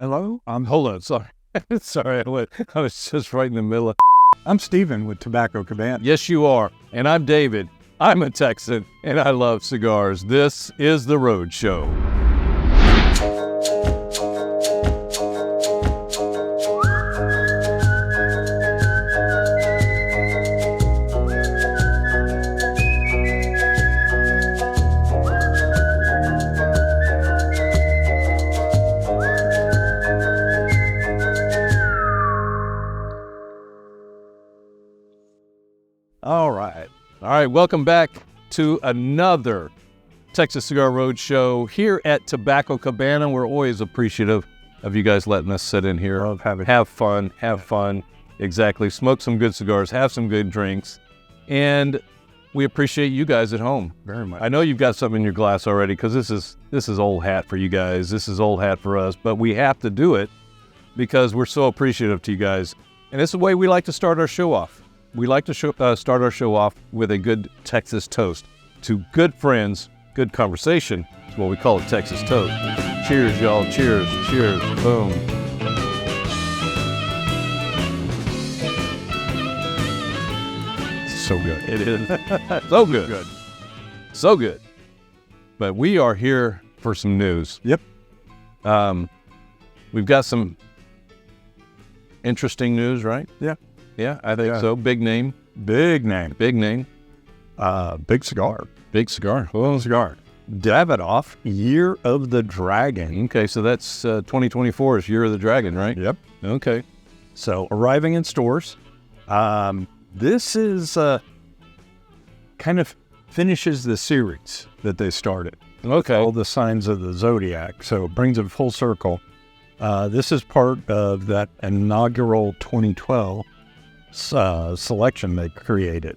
Hello, Hold on, sorry. Sorry, I was just right in the middle of... I'm Steven with Tobacco Cabana. Yes, you are. And I'm David. I'm a Texan, and I love cigars. This is The Roadshow. All right, welcome back to another Texas Cigar Roadshow here at Tobacco Cabana. We're always appreciative of you guys letting us sit in here. Have fun. Exactly. Smoke some good cigars, have some good drinks, and we appreciate you guys at home Very much. I know you've got something in your glass already because this is old hat for you guys. This is old hat for us, but we have to do it because we're so appreciative to you guys, and it's the way we like to start our show off. We like to start our show off with a good Texas toast to good friends, good conversation. That's what we call it, Texas toast. Cheers, y'all. Cheers. Cheers. Boom. So good. It is. So good. So good. But we are here for some news. Yep. We've got some interesting news, right? Yeah. Yeah, I think so. Big name. Big name. Big name. Big cigar. Big cigar. Well, cigar. Davidoff, Year of the Dragon. Okay, so that's 2024's Year of the Dragon, right? Yep. Okay. So arriving in stores. This is kind of finishes the series that they started. Okay. All the signs of the zodiac. So it brings it full circle. This is part of that inaugural 2012 selection they created.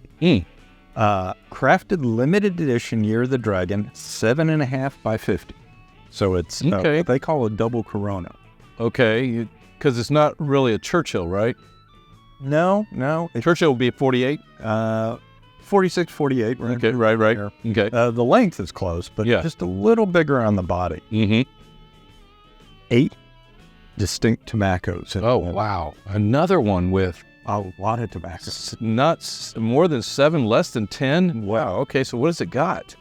Crafted limited edition Year of the Dragon, 7.5 by 50. So it's they call it double Corona. Okay, because it's not really a Churchill, right? No. Churchill would be 48? 46, 48. Right? Okay, right. Okay. The length is close, but just a little bigger on the body. Mm-hmm. 8 distinct tobaccos. Oh, wow. Another one with a lot of tobacco. Not more than 7, less than 10? Wow. Okay, so what has it got?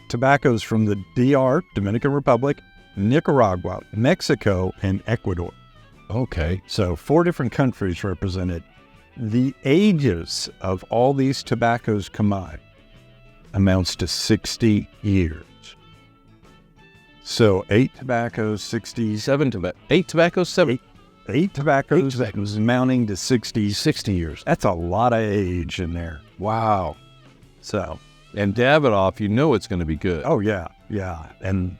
Tobaccos from the DR, Dominican Republic, Nicaragua, Mexico, and Ecuador. Okay. So 4 different countries represented. The ages of all these tobaccos combined amounts to 60 years. So 8 tobaccos, 60... 8 tobaccos, 7... 8 tobaccos amounting to 60 years. That's a lot of age in there. Wow. So, and Davidoff, you know it's going to be good. Oh, yeah. And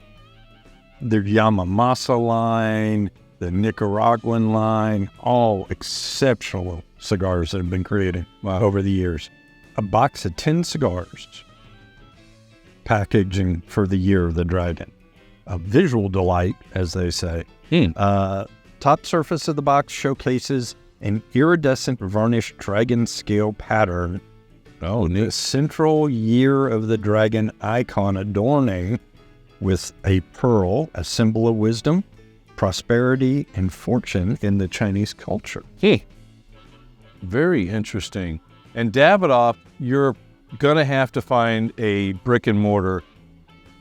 the Yamamasa line, the Nicaraguan line, all exceptional cigars that have been created over the years. A box of 10 cigars, packaging for the Year of the Dragon. A visual delight, as they say. Top surface of the box showcases an iridescent varnished dragon scale pattern. Oh, neat. The central Year of the Dragon icon adorning with a pearl, a symbol of wisdom, prosperity, and fortune in the Chinese culture. Very interesting. And Davidoff, you're going to have to find a brick and mortar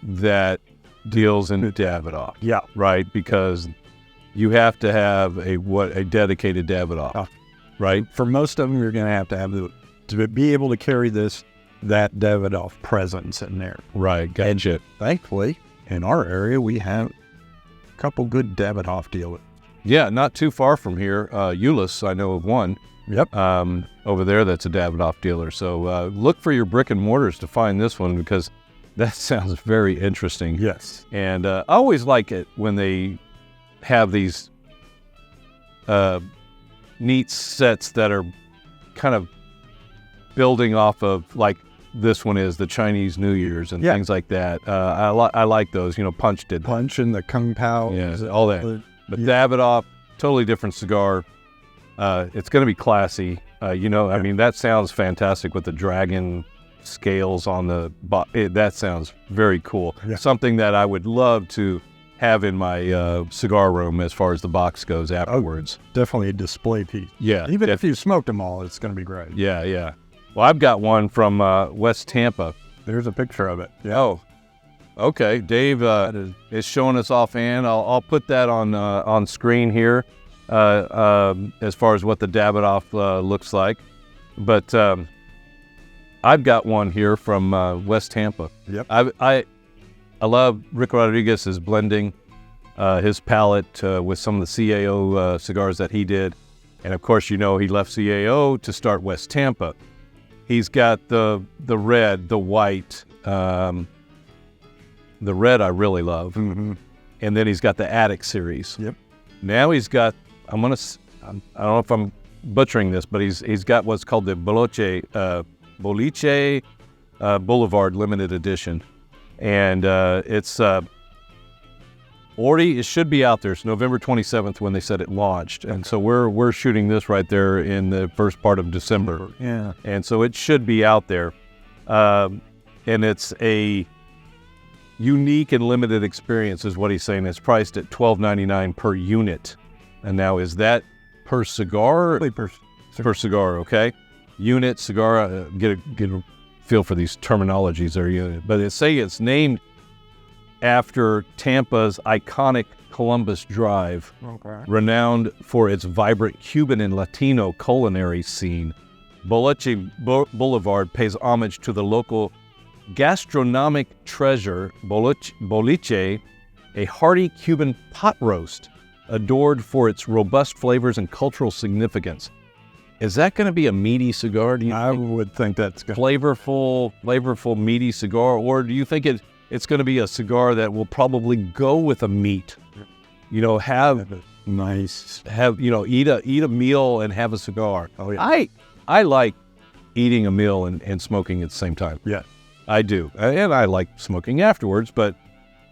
that deals in Davidoff. Yeah. Right? Because you have to have a dedicated Davidoff, right? For most of them, you're going to have to be able to carry that Davidoff presence in there. Right, gotcha. And thankfully, in our area, we have a couple good Davidoff dealers. Yeah, not too far from here. Euless, I know of one. Yep. Over there, that's a Davidoff dealer. So look for your brick and mortars to find this one because that sounds very interesting. Yes. And I always like it when they have these neat sets that are kind of building off of, like this one is the Chinese New Year's and things like that. I like those. Punch did Punch and the Kung Pao. Yeah, all that. But Davidoff, totally different cigar. It's going to be classy. I mean, that sounds fantastic with the dragon scales on the that sounds very cool. Yeah. Something that I would love to have in my cigar room as far as the box goes afterwards. Definitely a display piece. Yeah. Even if you smoked them all, it's going to be great. Yeah, yeah. Well, I've got one from West Tampa. There's a picture of it. Yeah. Oh, okay. Dave is showing us offhand. I'll put that on screen here as far as what the Davidoff looks like. But I've got one here from West Tampa. Yep. I love Rick Rodriguez's blending, his palette with some of the CAO cigars that he did. And of course, he left CAO to start West Tampa. He's got the red, the white, the red I really love. Mm-hmm. And then he's got the Attic series. Yep. Now he's got, I don't know if I'm butchering this, but he's got what's called the Boliche Boulevard limited edition. And it's already, it should be out there. It's November 27th when they said it launched. And so we're shooting this right there in the first part of December. Yeah. And so it should be out there. And it's a unique and limited experience is what he's saying. It's priced at $12.99 per unit. And now is that per cigar? Per cigar, okay. Unit, cigar, get a feel for these terminologies there. Unit. But it's named after Tampa's iconic Columbus Drive, renowned for its vibrant Cuban and Latino culinary scene. Boliche Boulevard pays homage to the local gastronomic treasure, boliche, a hearty Cuban pot roast, adored for its robust flavors and cultural significance. Is that going to be a meaty cigar? Do you I think? would think that's good. Flavorful, meaty cigar, or do you think it's going to be a cigar that will probably go with a meat? Have nice. Eat a meal and have a cigar. Oh yeah. I like eating a meal and smoking at the same time. Yeah. I do, and I like smoking afterwards. But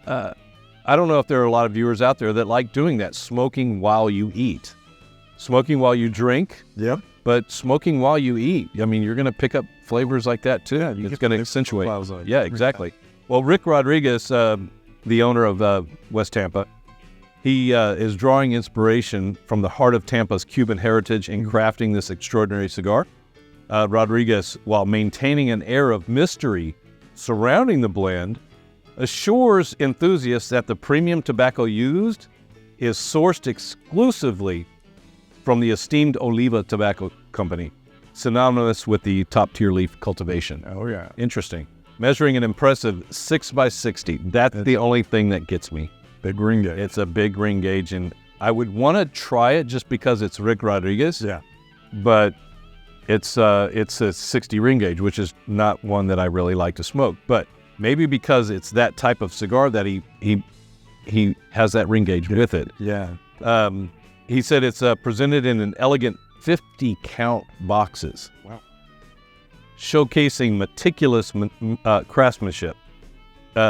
I don't know if there are a lot of viewers out there that like doing that, smoking while you eat, smoking while you drink. Yep. But smoking while you eat, I mean, you're going to pick up flavors like that too. Yeah, it's going to accentuate. Yeah, exactly. Yeah. Well, Rick Rodriguez, the owner of West Tampa, he is drawing inspiration from the heart of Tampa's Cuban heritage in crafting this extraordinary cigar. Rodriguez, while maintaining an air of mystery surrounding the blend, assures enthusiasts that the premium tobacco used is sourced exclusively from the esteemed Oliva Tobacco Company, synonymous with the top-tier leaf cultivation. Oh, yeah. Interesting. Measuring an impressive 6x60. That's the only thing that gets me. Big ring gauge. It's a big ring gauge, and I would want to try it just because it's Rick Rodriguez. Yeah. But it's a 60 ring gauge, which is not one that I really like to smoke. But maybe because it's that type of cigar that he has that ring gauge with it. Yeah. He said it's presented in an elegant 50-count boxes. Wow. Showcasing meticulous craftsmanship.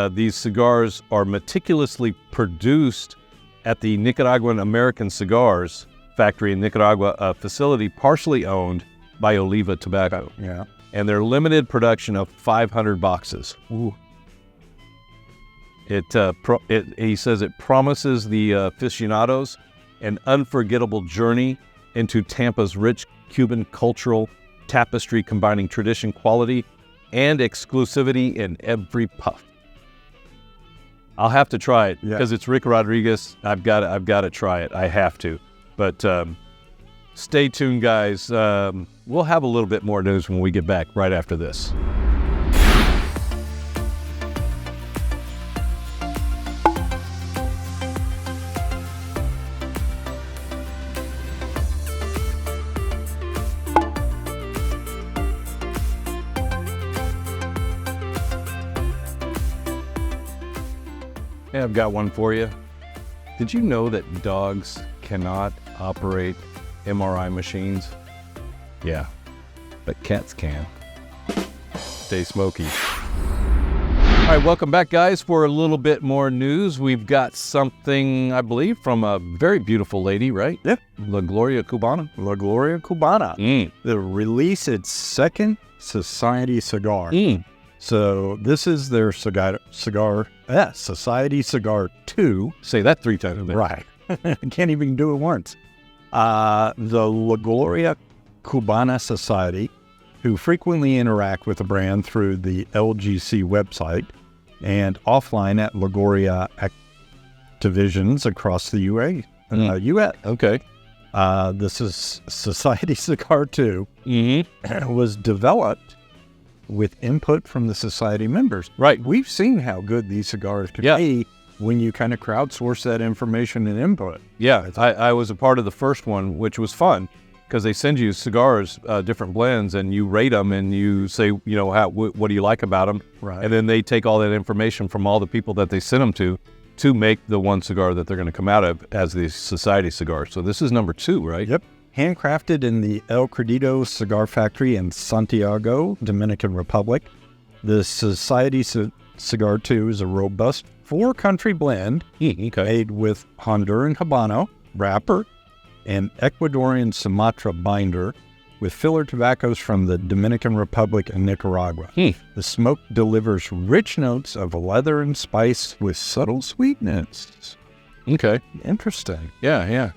These cigars are meticulously produced at the Nicaraguan American Cigars factory in Nicaragua, a facility partially owned by Oliva Tobacco. Yeah. And their limited production of 500 boxes. Ooh. He says it promises the aficionados an unforgettable journey into Tampa's rich Cuban cultural tapestry, combining tradition, quality, and exclusivity in every puff. I'll have to try it because it's Rick Rodriguez. I've got to try it. I have to. But stay tuned, guys. We'll have a little bit more news when we get back right after this. Hey, I've got one for you. Did you know that dogs cannot operate MRI machines? Yeah, but cats can. Stay smoky. All right, welcome back, guys, for a little bit more news. We've got something, I believe, from a very beautiful lady, right? Yep. La Gloria Cubana. La Gloria Cubana. They'll release its second Society cigar. So this is their cigar Society Cigar 2. Say that 3 times. Right. Can't even do it once. The La Gloria Cubana Society, who frequently interact with the brand through the LGC website and offline at La Gloria divisions across the U.S. Okay. This is Society Cigar 2. Mm-hmm. Was developed with input from the society members. Right. We've seen how good these cigars can be when you kind of crowdsource that information and input. Yeah, I was a part of the first one, which was fun because they send you cigars, different blends, and you rate them and you say, what do you like about them? Right. And then they take all that information from all the people that they sent them to make the one cigar that they're going to come out of as the society cigar. So this is number 2, right? Yep. Handcrafted in the El Credito Cigar Factory in Santiago, Dominican Republic. The Society Cigar 2 is a robust 4-country blend made with Honduran Habano, wrapper, and Ecuadorian Sumatra binder with filler tobaccos from the Dominican Republic and Nicaragua. The smoke delivers rich notes of leather and spice with subtle sweetness. Okay. Interesting. Yeah.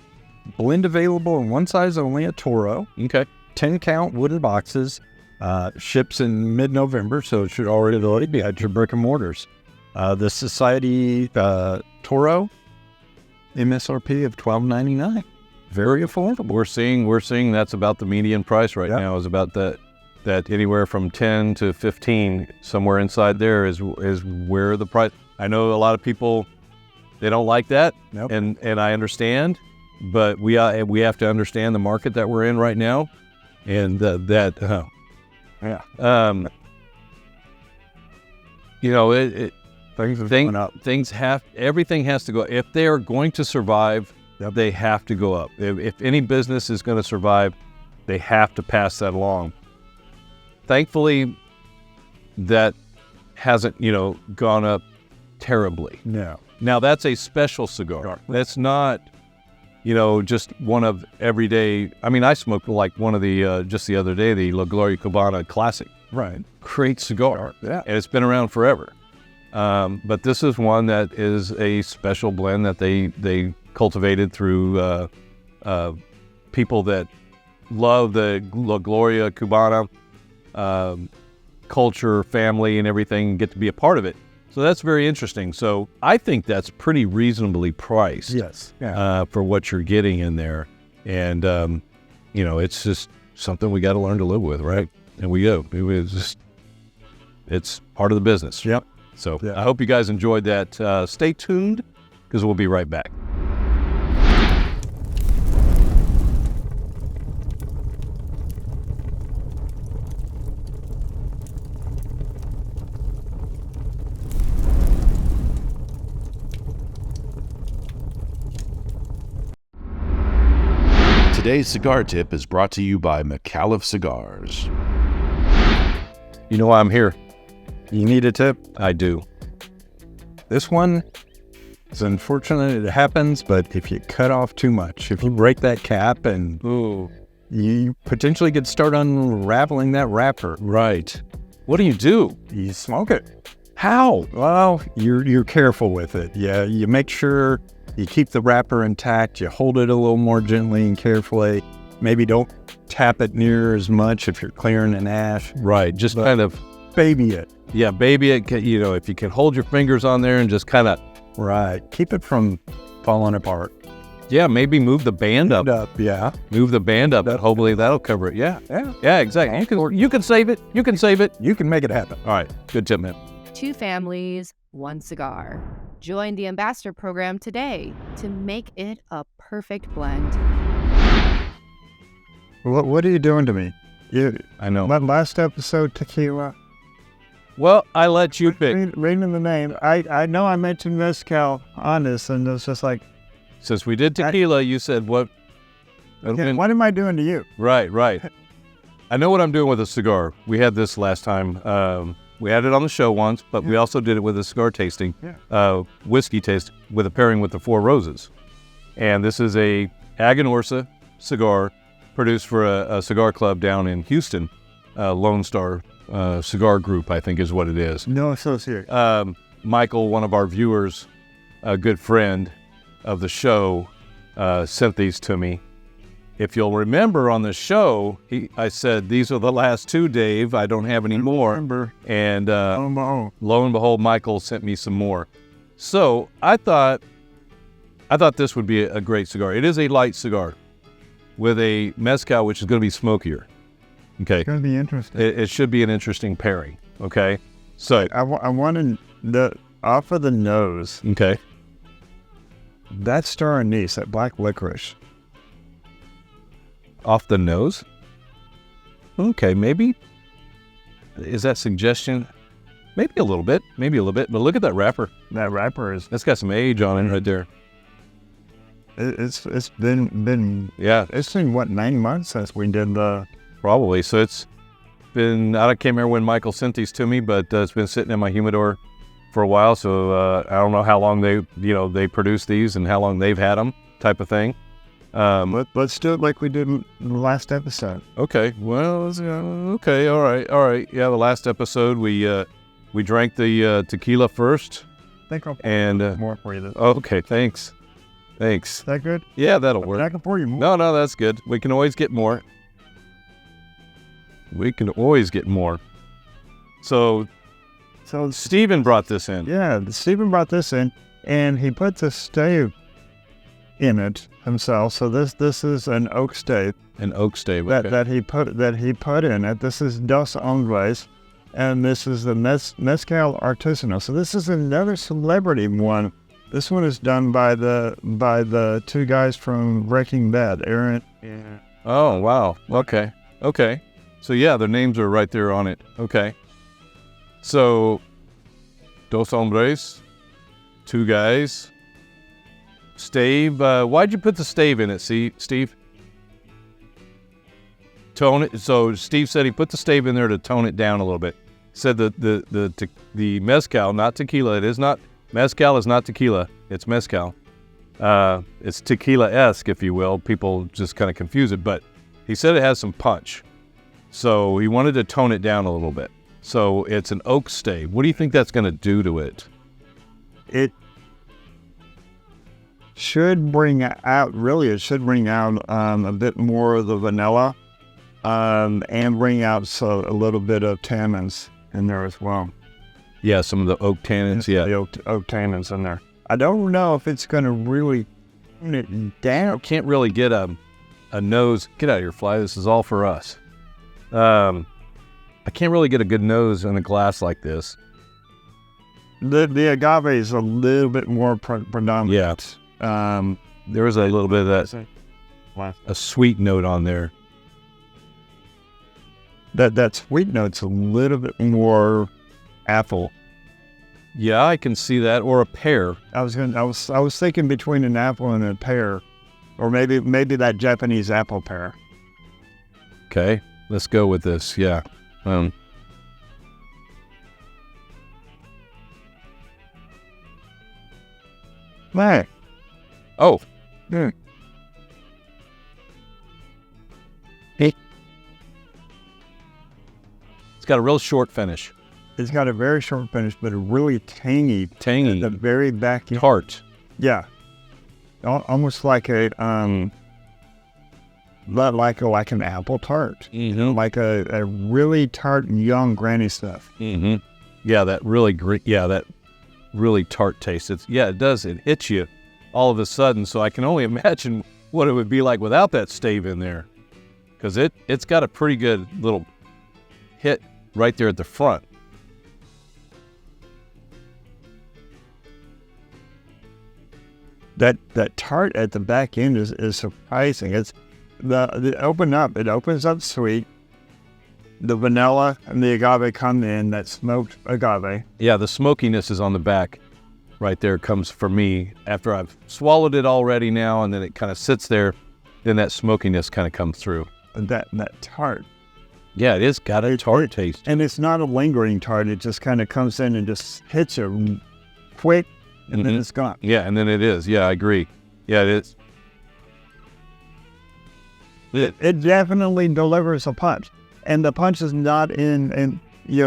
Blend available in one size only, a Toro. Okay. 10-count wooden boxes. Ships in mid-November, so it should already be at your brick and mortars. The Society Toro, MSRP of $12.99. Very affordable. We're seeing that's about the median price right now. Is about that anywhere from 10 to 15, somewhere inside there is where the price. I know a lot of people, they don't like that, and I understand, but we have to understand the market that we're in right now, and everything has to go. If they are going to survive, they have to go up. If any business is going to survive, they have to pass that along. Thankfully, that hasn't, gone up terribly. No. Now, that's a special cigar. That's not, just one of everyday. I mean, I smoked like one of the, just the other day, the La Gloria Cubana Classic. Right. Great cigar. Yeah. And it's been around forever. But this is one that is a special blend that they cultivated through people that love the La Gloria Cubana culture, family, and everything, and get to be a part of it. So that's very interesting. So I think that's pretty reasonably priced. Yes. For what you're getting in there. And, it's just something we got to learn to live with, right? And we go. It's part of the business. Yep. So I hope you guys enjoyed that. Stay tuned because we'll be right back. Today's Cigar Tip is brought to you by McAuliffe Cigars. You know why I'm here? You need a tip? I do. This one, it's unfortunate it happens, but if you cut off too much, if you break that cap and you potentially could start unraveling that wrapper. Right. What do? You smoke it. How? Well, you're careful with it. Yeah, you make sure you keep the wrapper intact. You hold it a little more gently and carefully. Maybe don't tap it near as much if you're clearing an ash. Right. Just kind of baby it. Yeah, baby it. If you can hold your fingers on there and just kind of. Right. Keep it from falling apart. Yeah, maybe move the band up. Yeah. Move the band up. Hopefully that'll cover it. Yeah. Yeah, exactly. You can save it. You can save it. You can make it happen. All right. Good tip, man. 2 families, 1 cigar. Join the Ambassador Program today to make it a perfect blend. What are you doing to me? I know. Last episode, tequila. Well, I let you pick. Reading the name, I know I mentioned Mezcal on this, and it's just like... Since we did tequila, you said what? Yeah, what am I doing to you? Right. I know what I'm doing with a cigar. We had this last time. We had it on the show once, but we also did it with a cigar tasting, whiskey taste with a pairing with the 4 Roses. And this is a Aganorsa cigar produced for a cigar club down in Houston, Lone Star Cigar Group, I think is what it is. No associate. Michael, one of our viewers, a good friend of the show, sent these to me. If you'll remember on the show, I said, these are the last 2, Dave. I don't have any more. Remember. And Oh, lo and behold, Michael sent me some more. So I thought this would be a great cigar. It is a light cigar with a mezcal, which is going to be smokier. Okay. it's going to be interesting. It should be an interesting pairing. Okay. So, I wanted off of the nose, okay. that star anise, that black licorice. Off the nose? Okay, maybe. Is that suggestion? Maybe a little bit. But look at that wrapper. That wrapper is, That's got some age on it right there. it's been Yeah, it's been what, 9 months since we did the. probably. So it's been, I can't remember when Michael sent these to me, but it's been sitting in my humidor for a while. So I don't know how long they produce these and how long they've had them, type of thing. Let's do it like we did in the last episode. Okay. Well, okay. All right. Yeah, the last episode we drank the tequila first. I think I'll pour And more for you. okay, thanks. Is that good? Yeah, that'll work. I can pour you more. No, that's good. We can always get more. So So Steven brought this in. yeah, Stephen brought this in, and he put the stave in it himself. So this is an oak stave An oak stave. that Okay. he put in it. This is Dos Hombres, and this is the Mezcal Artisanal. So this is another celebrity one. This one is done by the 2 guys from Breaking Bad, Aaron. Yeah. Oh, wow. Okay. So yeah, their names are right there on it. Okay. So, Dos Hombres, 2 guys. Stave. Why'd you put the stave in it, Steve? Tone it. So Steve said he put the stave in there to tone it down a little bit. Said the mezcal, not tequila. It is not. Mezcal is not tequila. It's mezcal. It's tequila-esque, if you will. People just kind of confuse it, but he said it has some punch. So he wanted to tone it down a little bit. So it's an oak stave. What do you think that's going to do to it? It should bring out a bit more of the vanilla, and bring out a little bit of tannins in there as well. Yeah, some of the oak tannins. Yeah. The oak tannins in there. I don't know if it's going to really tone it down. Can't really get a nose. Get out of here, fly. This is all for us. I can't really get a good nose in a glass like this. The agave is a little bit more predominant. Yeah. There is a little bit of that, a sweet note on there. That sweet note's a little bit more apple. Yeah, I can see that. Or a pear. I was thinking between an apple and a pear, or maybe that Japanese apple pear. Okay, let's go with this. Yeah. Hey. Oh. Yeah. It's got a real short finish. It's got a very short finish, but a really tangy. Tangy. At the very back end. Tart. Yeah. Almost like like an apple tart. Mm-hmm. Like a really tart young granny stuff. Mm-hmm. Yeah, that really tart taste. It does. It hits you all of a sudden. So I can only imagine what it would be like without that stave in there, because it's got a pretty good little hit right there at the front. That tart at the back end is surprising. It's it opens up sweet. The vanilla and the agave come in, that smoked agave. Yeah, the smokiness is on the back right there. Comes for me after I've swallowed it already now, and then it kind of sits there. Then that smokiness kind of comes through. That tart. Yeah, it is got a tart taste. And it's not a lingering tart. It just kind of comes in and just hits you quick, and then it's gone. Yeah, and then it is. Yeah, I agree. Yeah, it is. It definitely delivers a punch. And the punch is not in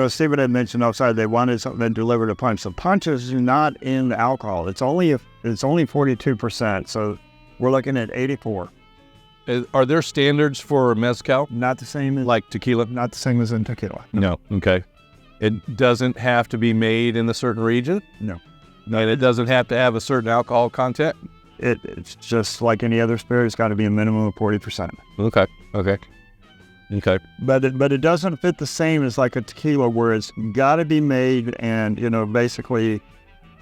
Stephen had mentioned outside they wanted something that delivered a punch. The punch is not in the alcohol. It's only 42%. So we're looking at 84. Are there standards for mezcal Not the same as like tequila? not the same as in tequila. No. Okay. It doesn't have to be made in a certain region? No. And it doesn't have to have a certain alcohol content? It's just like any other spirit. It's got to be a minimum of 40%. Okay. But it doesn't fit the same as like a tequila where it's got to be made and, basically,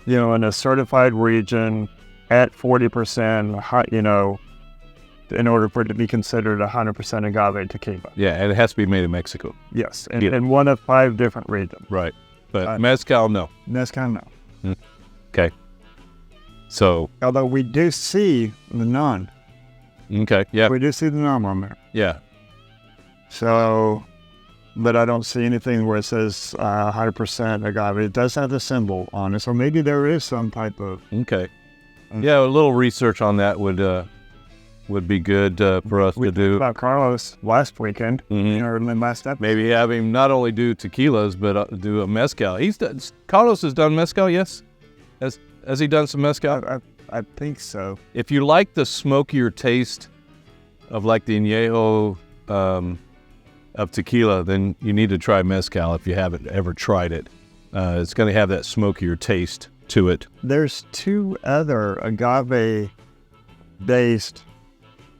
in a certified region at 40%, in order for it to be considered 100% agave tequila. Yeah, and it has to be made in Mexico. Yes, in one of 5 different regions. Right. But mezcal, no. Mezcal, no. Okay. So. Although we do see the non. Okay, yeah. We do see the non on there. Yeah. So, but I don't see anything where it says 100% agave. It does have the symbol on it, so maybe there is some type of. Okay. Yeah, a little research on that would be good for us to do. About Carlos last weekend, or last episode. Maybe have him not only do tequilas, but do a mezcal. Carlos has done mezcal, yes? Has he done some mezcal? I think so. If you like the smokier taste of like the añejo of tequila, then you need to try mezcal if you haven't ever tried it. It's going to have that smokier taste to it. There's 2 other agave-based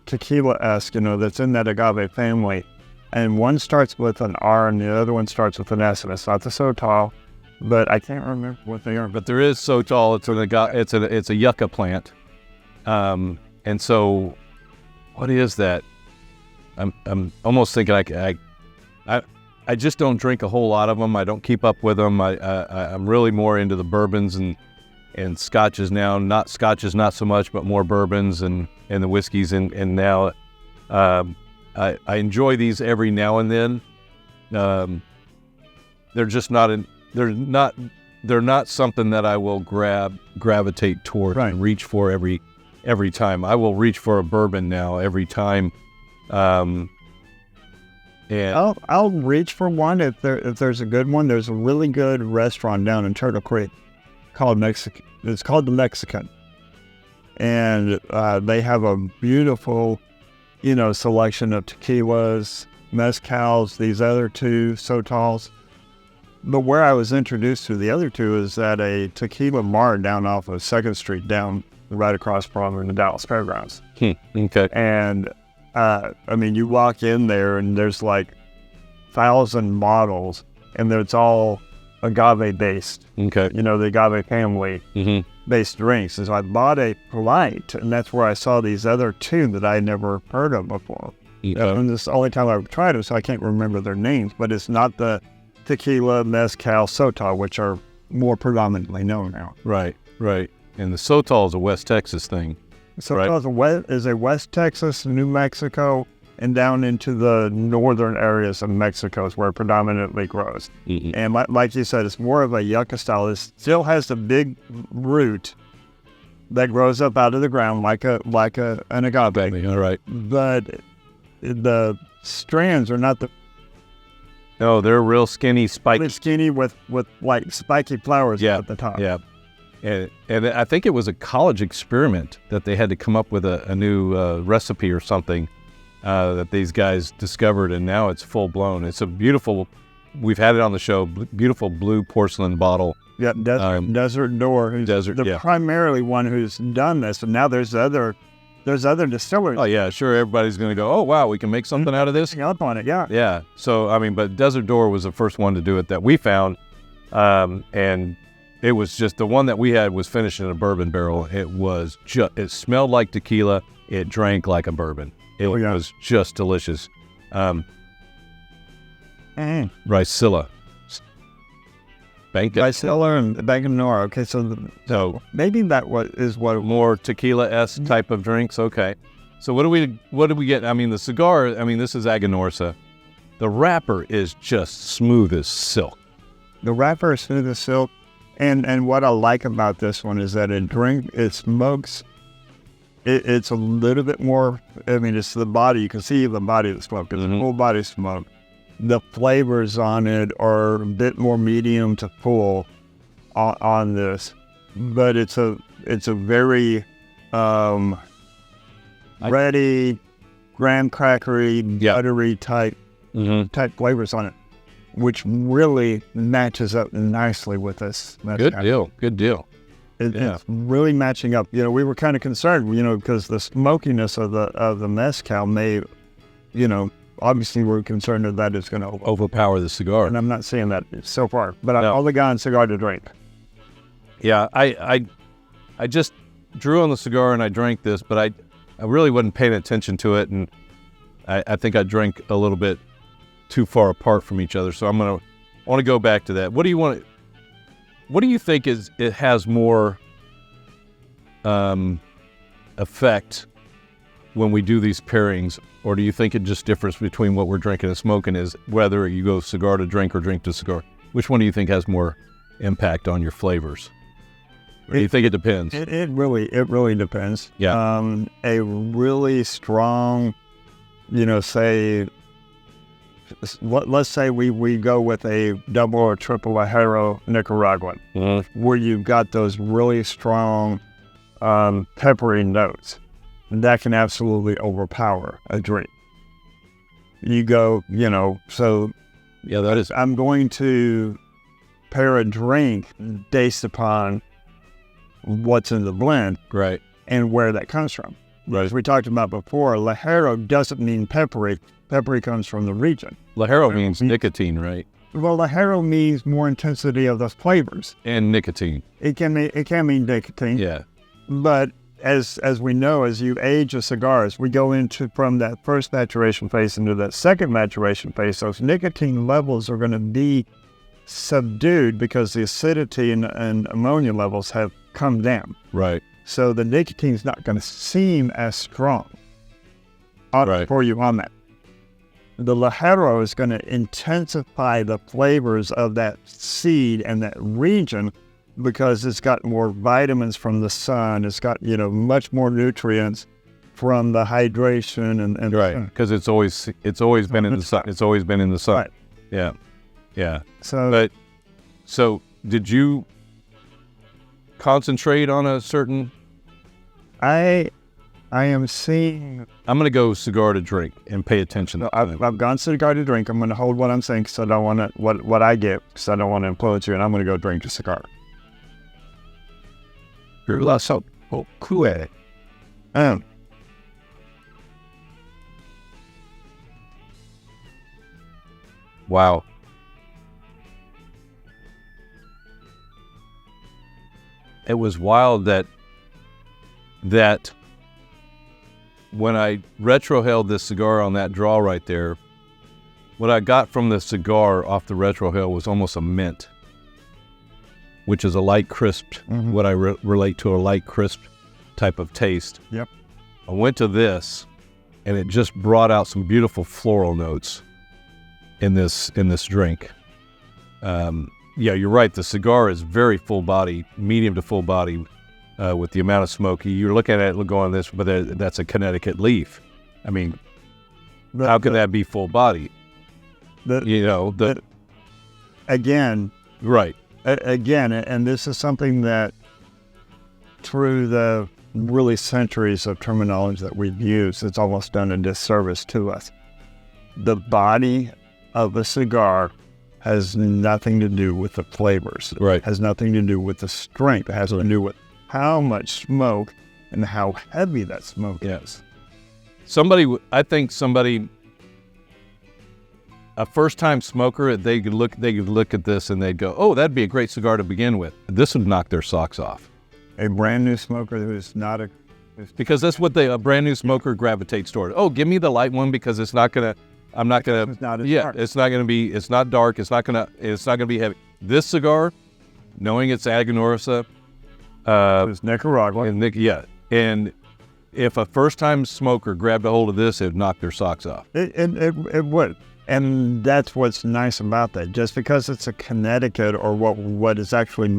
tequila-esque, that's in that agave family. And one starts with an R and the other one starts with an S. And it's not the Sotol, but I can't remember what they are. But there is Sotol. It's a yucca plant. And so what is that? I'm almost thinking I just don't drink a whole lot of them. I don't keep up with them. I'm really more into the bourbons and scotches now. Not scotches, not so much, but more bourbons and the whiskeys. And now I enjoy these every now and then. They're just not they're not something that I will gravitate toward and reach for every time. I will reach for a bourbon now every time. And I'll reach for one if there's a good one. There's a really good restaurant down in Turtle Creek called Mexican. It's called the Mexican, and they have a beautiful, selection of tequilas, mezcals, these other 2 Sotols. But where I was introduced to the other 2 is at a tequila mart down off of 2nd Street, down right across from the Dallas Fairgrounds. Okay. And you walk in there and there's like 1,000 models, and it's all agave based. Okay. The agave family based drinks. And so I bought a Polite, and that's where I saw these other 2 that I never heard of before. And this is the only time I've tried them, so I can't remember their names. But it's not the tequila, mezcal, Sotol, which are more predominantly known now. Right. And the Sotol is a West Texas thing. Sotol is a West Texas, New Mexico, and down into the northern areas of Mexico is where it predominantly grows. And like you said, it's more of a yucca style. It still has the big root that grows up out of the ground like an agave. All right. But the strands are not the... No, they're real skinny, spiky. Really skinny with like spiky flowers at the top. Yeah. And I think it was a college experiment that they had to come up with a new recipe or something that these guys discovered, and now it's full blown. It's a beautiful, we've had it on the show, beautiful blue porcelain bottle. Yeah, Desert Door, who's the primarily one who's done this, and now there's other distilleries. Oh yeah, sure. Everybody's going to go, oh wow, we can make something out of this. Up on it, yeah. Yeah. So but Desert Door was the first one to do it that we found, and it was just the one that we had was finished in a bourbon barrel. It smelled like tequila. It drank like a bourbon. It was just delicious. Ricilla. Ricilla and Bancanora. Okay, so maybe that is what more tequila-esque type of drinks. Okay, so what do we get? The cigar. This is Aganorsa. The wrapper is just smooth as silk. The wrapper is smooth as silk, and what I like about this one is that it smokes. It's a little bit more. It's the body. You can see the body of the smoke. It's a full body smoke. the flavors on it are a bit more medium to full on this, but it's a very bready, graham crackery, buttery type flavors on it, which really matches up nicely with this. Good deal. It's really matching up. You know, we were kind of concerned, because the smokiness of the mezcal may, obviously we're concerned that it's going to overpower the cigar. And I'm not saying that so far, but I've only gone cigar to drink. Yeah, I just drew on the cigar and I drank this, but I really wasn't paying attention to it, and I think I drank a little bit too far apart from each other. So I want to go back to that. What do you think it has more effect when we do these pairings, or do you think it just differs between what we're drinking and smoking is whether you go cigar to drink or drink to cigar? Which one do you think has more impact on your flavors? Or do you think it depends? It really depends. Yeah. A really strong, say, let's say we go with a double or triple Lajero Nicaraguan, where you've got those really strong peppery notes. That can absolutely overpower a drink. You go, so that is. I'm going to pair a drink based upon what's in the blend, right, and where that comes from. Right. As we talked about before, Lajero doesn't mean peppery. Peppery comes from the region. Lajero means nicotine, right? Well, Lajero means more intensity of the flavors. And nicotine. It can mean nicotine. Yeah. But as we know, as you age a cigar, as we go from that first maturation phase into that second maturation phase, those nicotine levels are going to be subdued because the acidity and ammonia levels have come down. Right. So the nicotine's not going to seem as strong for you on that. The Lajero is going to intensify the flavors of that seed and that region because it's got more vitamins from the sun. It's got, much more nutrients from the hydration and right, because it's always been in the sun. It's always been in the sun. Right. Yeah. Yeah. So did you concentrate on a certain? I am seeing. I'm going to go cigar to drink and pay attention. No, I've gone cigar to drink. I'm going to hold what I'm saying because I don't want to what I get because I don't want to influence you, and I'm going to go drink the cigar. Wow. It was wild that when I retrohaled this cigar on that draw right there, what I got from the cigar off the retrohale was almost a mint, which is a light crisp, what I relate to a light crisp type of taste. Yep. I went to this, and it just brought out some beautiful floral notes in this drink. Yeah, you're right. The cigar is very full body, medium to full body, with the amount of smoke. You're looking at it going this, but that's a Connecticut leaf. I mean, how can that be full body? Again. Right. Again, and this is something that through the really centuries of terminology that we've used, it's almost done a disservice to us. The body of a cigar has nothing to do with the flavors. Right. Has nothing to do with the strength. It has to do with how much smoke and how heavy that smoke is. A first-time smoker, they could look at this and they'd go, "Oh, that'd be a great cigar to begin with." This would knock their socks off. A brand new smoker who's not because that's what a brand new smoker gravitates toward. Oh, give me the light one because it's not gonna. I'm not gonna. It's not as yeah, dark. it's not gonna be. It's not dark. It's not gonna be heavy. This cigar, knowing it's Aganorsa, it's Nicaraguan. And if a first-time smoker grabbed a hold of this, it would knock their socks off. It would. And that's what's nice about that. Just because it's a Connecticut or what is actually,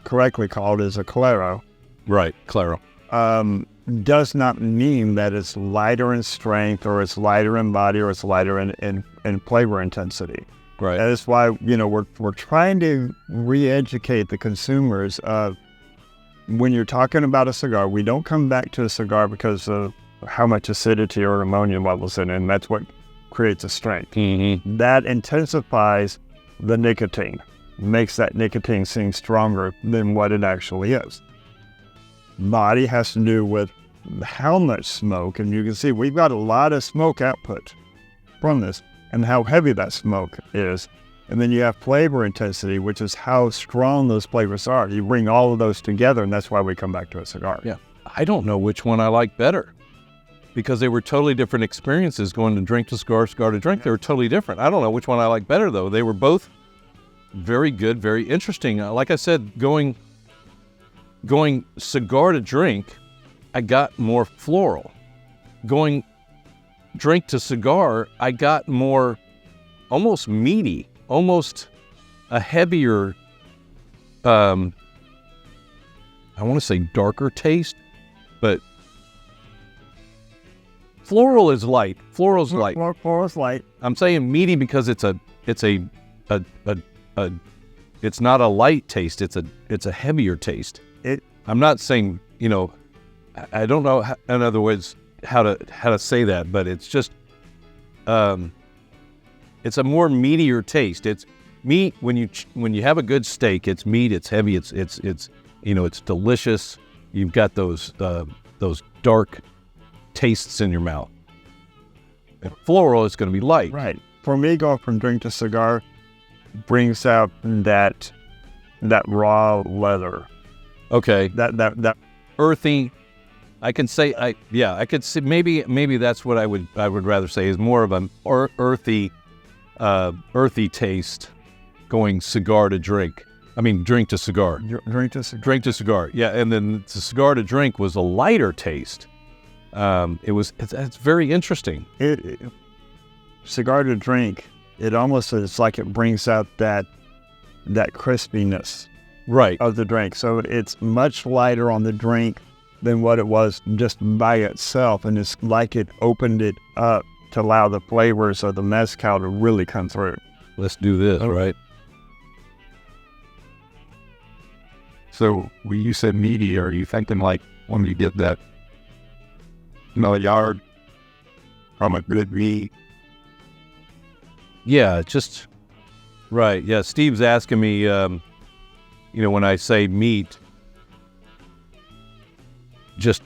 correctly called is a Claro. Right, Claro. does not mean that it's lighter in strength or it's lighter in body or it's lighter in flavor intensity. Right. That is why, we're trying to re-educate the consumers of when you're talking about a cigar, we don't come back to a cigar because of how much acidity or ammonia levels in it, and that's what creates a strength. Mm-hmm. That intensifies the nicotine, makes that nicotine seem stronger than what it actually is. Body has to do with how much smoke, and you can see we've got a lot of smoke output from this and how heavy that smoke is. And then you have flavor intensity, which is how strong those flavors are. You bring all of those together, and that's why we come back to a cigar. Yeah. I don't know which one I like better because they were totally different experiences going to drink to cigar, cigar to drink. They were totally different. I don't know which one I like better, though. They were both very good, very interesting. Like I said, going cigar to drink, I got more floral. Going drink to cigar, I got more almost meaty, almost a heavier, I want to say darker taste, but floral is light. Floral's light. Floral's light. I'm saying meaty because it's not a light taste. It's a heavier taste. I'm not saying, I don't know in other words how to say that, but it's just it's a more meatier taste. It's meat when you have a good steak. It's meat. It's heavy. It's it's delicious. You've got those dark tastes in your mouth. And floral is going to be light. Right. For me, going from drink to cigar brings out that raw leather. Okay. That earthy. I can say I could see maybe that's what I would rather say is more of an earthy taste going cigar to drink. I mean drink to cigar. Drink to cigar. Drink to cigar. Yeah, and then the cigar to drink was a lighter taste. It's very interesting. Cigar to drink, it almost is like it brings out that crispiness right of the drink. So it's much lighter on the drink than what it was just by itself, and it's like it opened it up to allow the flavors of the mezcal to really come through. Let's do this, right? So when you said meaty, are you thinking like when you get that yard from a good meat? Yeah, just right. Yeah, Steve's asking me, when I say meat, just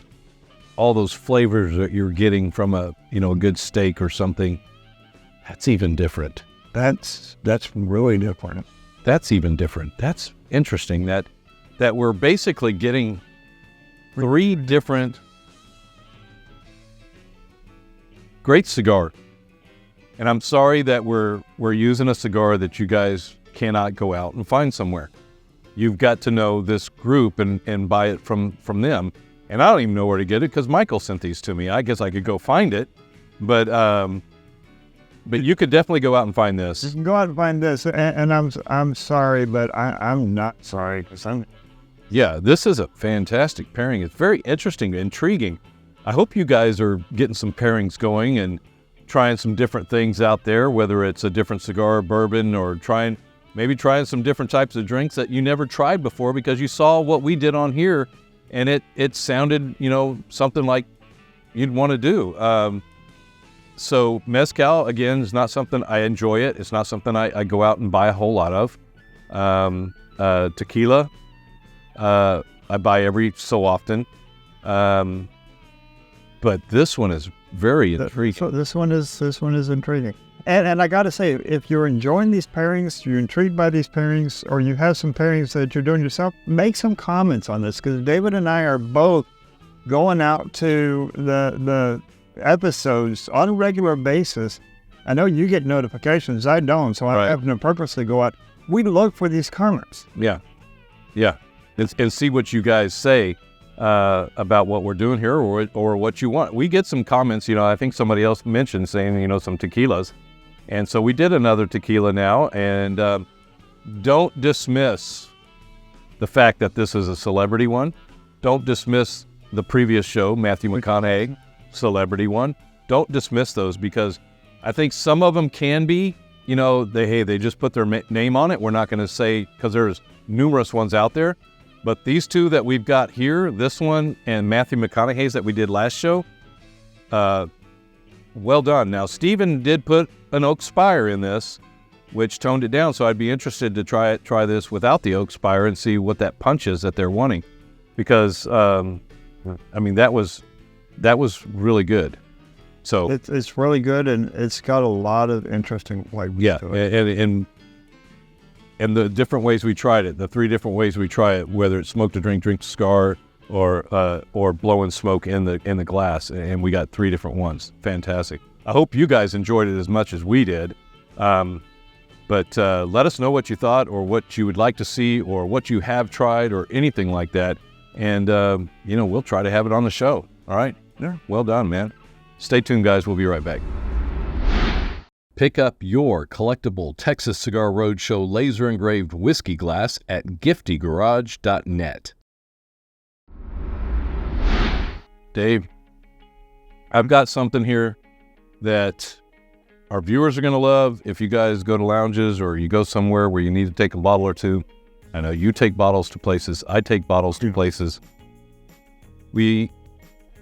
all those flavors that you're getting from a good steak or something. That's even different. That's really different. That's even different. That's interesting that we're basically getting 3 different great cigar. And I'm sorry that we're using a cigar that you guys cannot go out and find somewhere. You've got to know this group and buy it from them. And I don't even know where to get it because Michael sent these to me. I guess I could go find it, but you could definitely go out and find this. You can go out and find this, and I'm sorry, but I'm not sorry because I'm. Yeah, this is a fantastic pairing. It's very interesting, intriguing. I hope you guys are getting some pairings going and trying some different things out there, whether it's a different cigar, bourbon, or trying some different types of drinks that you never tried before because you saw what we did on here. And it sounded, something like you'd want to do. So mezcal, again, is not something I enjoy it. It's not something I go out and buy a whole lot of. Tequila, I buy every so often. But this one is very intriguing. So this one is intriguing. And I got to say, if you're enjoying these pairings, you're intrigued by these pairings, or you have some pairings that you're doing yourself, make some comments on this, because David and I are both going out to the episodes on a regular basis. I know you get notifications, I don't, so I have to purposely go out. We look for these comments. Yeah. And see what you guys say about what we're doing here or what you want. We get some comments, I think somebody else mentioned saying, some tequilas. And so we did another tequila now, and don't dismiss the fact that this is a celebrity one. Don't dismiss the previous show, Matthew McConaughey, celebrity one. Don't dismiss those, because I think some of them can be, they just put their name on it. We're not going to say, because there's numerous ones out there. But these two that we've got here, this one and Matthew McConaughey's that we did last show, well done. Now, Stephen did put an oak spire in this, which toned it down. So I'd be interested to try this without the oak spire and see what that punch is that they're wanting, because that was really good. So it's really good, and it's got a lot of interesting flavors to it. And the different ways we tried it, the 3 different ways we try it, whether it's smoke to drink to cigar, or blowing smoke in the glass, and we got 3 different ones. Fantastic. I hope you guys enjoyed it as much as we did. But let us know what you thought, or what you would like to see, or what you have tried, or anything like that. And we'll try to have it on the show. All right? Yeah. Well done, man. Stay tuned, guys. We'll be right back. Pick up your collectible Texas Cigar Roadshow laser engraved whiskey glass at giftygarage.net. Dave, I've got something here that our viewers are going to love. If you guys go to lounges, or you go somewhere where you need to take a bottle or two, I know you take bottles to places. I take bottles to places. We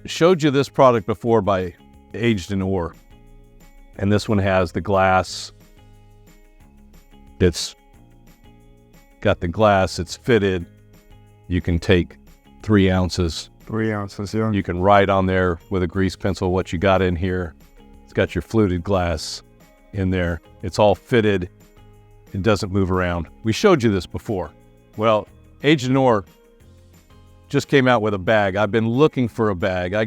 showed you this product before by Aged in Ore. And this one has the glass. It's got the glass. It's fitted. You can take 3 ounces. 3 ounces, yeah. You can write on there with a grease pencil what you got in here. It's got your fluted glass in there. It's all fitted. It doesn't move around. We showed you this before. Well, Aged in Ore just came out with a bag. I've been looking for a bag. I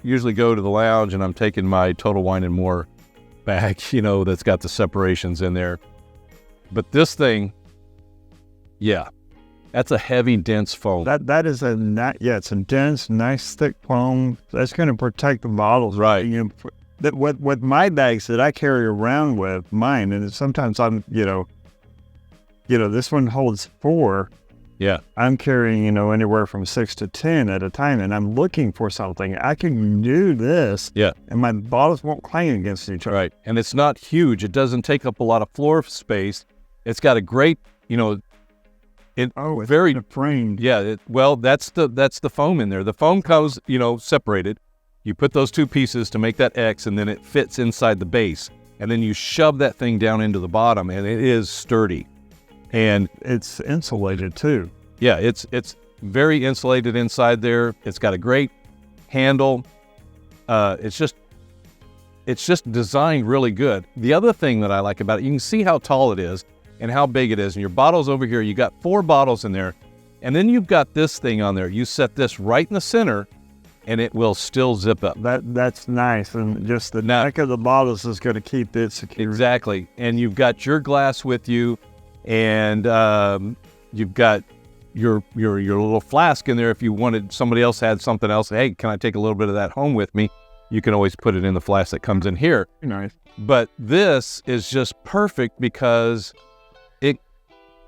usually go to the lounge, and I'm taking my Total Wine & More bag, that's got the separations in there. But this thing, that's a heavy, dense foam. That is it's a dense, nice, thick foam. That's going to protect the bottles. Right. With my bags that I carry around with mine, and sometimes I'm, this one holds 4. Yeah. I'm carrying, anywhere from 6 to 10 at a time, and I'm looking for something. I can do this. Yeah. And my bottles won't clang against each other. Right. And it's not huge. It doesn't take up a lot of floor space. It's got a great, it's very framed. Yeah. That's the foam in there. The foam comes, separated. You put those 2 pieces to make that X, and then it fits inside the base. And then you shove that thing down into the bottom, and it is sturdy. And it's insulated too. Yeah, it's very insulated inside there. It's got a great handle. It's just designed really good. The other thing that I like about it, you can see how tall it is and how big it is. And your bottles over here, you got 4 bottles in there, and then you've got this thing on there. You set this right in the center, and it will still zip up. That's nice, and just the neck of the bottles is going to keep it secure. Exactly, and you've got your glass with you. And you've got your little flask in there. If you wanted, somebody else had something else, hey, can I take a little bit of that home with me? You can always put it in the flask that comes in here. Nice. But this is just perfect, because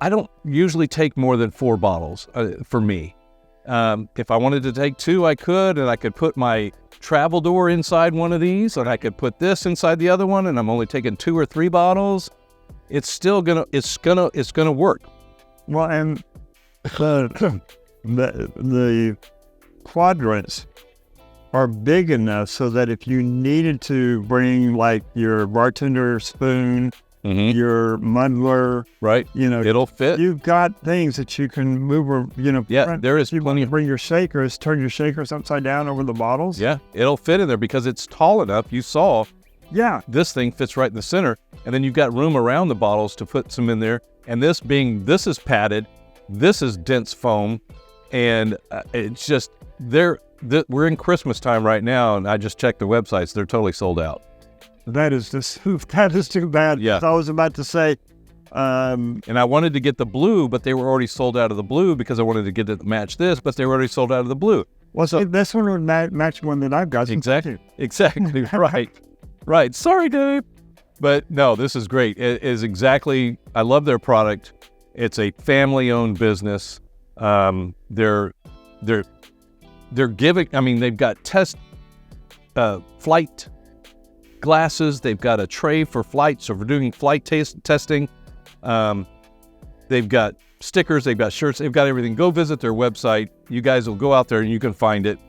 I don't usually take more than 4 bottles for me. If I wanted to take 2, I could, and I could put my travel door inside one of these, and I could put this inside the other one, and I'm only taking 2 or 3 bottles. It's still gonna work. Well, and the quadrants are big enough so that if you needed to bring like your bartender spoon, your muddler, right? It'll fit. You've got things that you can move. There is plenty. Bring your shakers, turn your shakers upside down over the bottles. Yeah, it'll fit in there because it's tall enough. You saw. Yeah. This thing fits right in the center, and then you've got room around the bottles to put some in there. And this is padded, this is dense foam, and it's just we're in Christmas time right now, and I just checked the websites; they're totally sold out. That is too bad. Yeah. I was about to say. And I wanted to get the blue, but they were already sold out of the blue, because I wanted to get it to match this, but they were already sold out of the blue. Well, so this one would match one that I've got. Exactly. Right. Right. Sorry, Dave. But no, this is great. It is exactly, I love their product. It's a family-owned business. They're they're giving. I mean, they've got flight glasses. They've got a tray for flights, so for doing flight testing. They've got stickers. They've got shirts. They've got everything. Go visit their website. You guys will go out there and you can find it.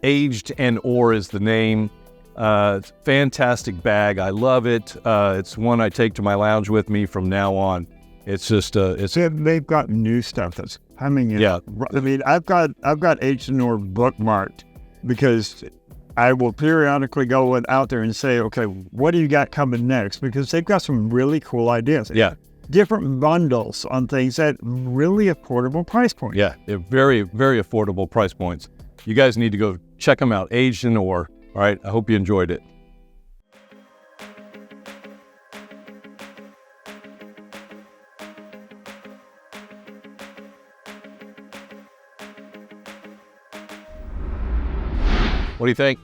Aged and Or is the name. It's a fantastic bag. I love it. It's one I take to my lounge with me from now on. It's just They've got new stuff that's coming in. Yeah. I mean, I've got Aged and Or bookmarked because I will periodically go out there and say, okay, what do you got coming next? Because they've got some really cool ideas. Yeah. Different bundles on things at really affordable price points. Yeah, they're very, very affordable price points. You guys need to go check them out. Aged and Or. All right. I hope you enjoyed it. What do you think?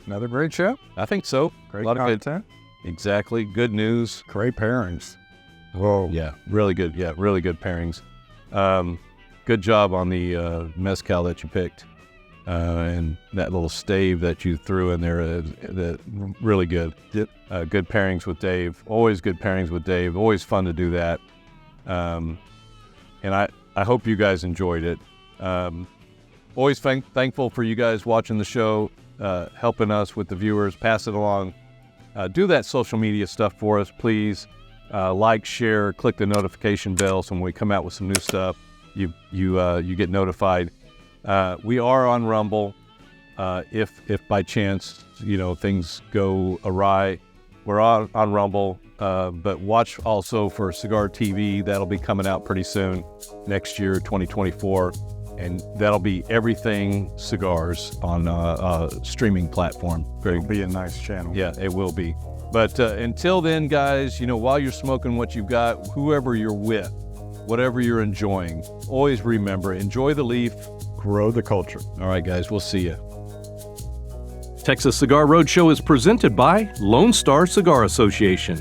Another great show. I think so. Great a lot of content. good. Exactly. Good news. Great pairings. Whoa. Yeah, really good. Yeah, really good pairings. Good job on the mezcal that you picked, and that little stave that you threw in there. Really good. Yep. Good pairings with Dave. Always good pairings with Dave. Always fun to do that. And I hope you guys enjoyed it. Always thankful for you guys watching the show, helping us with the viewers. Pass it along. Do that social media stuff for us, please. Like, share, click the notification bell so when we come out with some new stuff, you get notified. We are on Rumble. If by chance things go awry, we're on Rumble. But watch also for Cigar TV. That'll be coming out pretty soon, next year, 2024, and that'll be everything cigars on a streaming platform. It'll be a nice channel. Yeah, it will be. But until then, guys, while you're smoking what you've got, whoever you're with, whatever you're enjoying, always remember, enjoy the leaf. Grow the culture. All right, guys, we'll see you. Texas Cigar Roadshow is presented by Lone Star Cigar Association.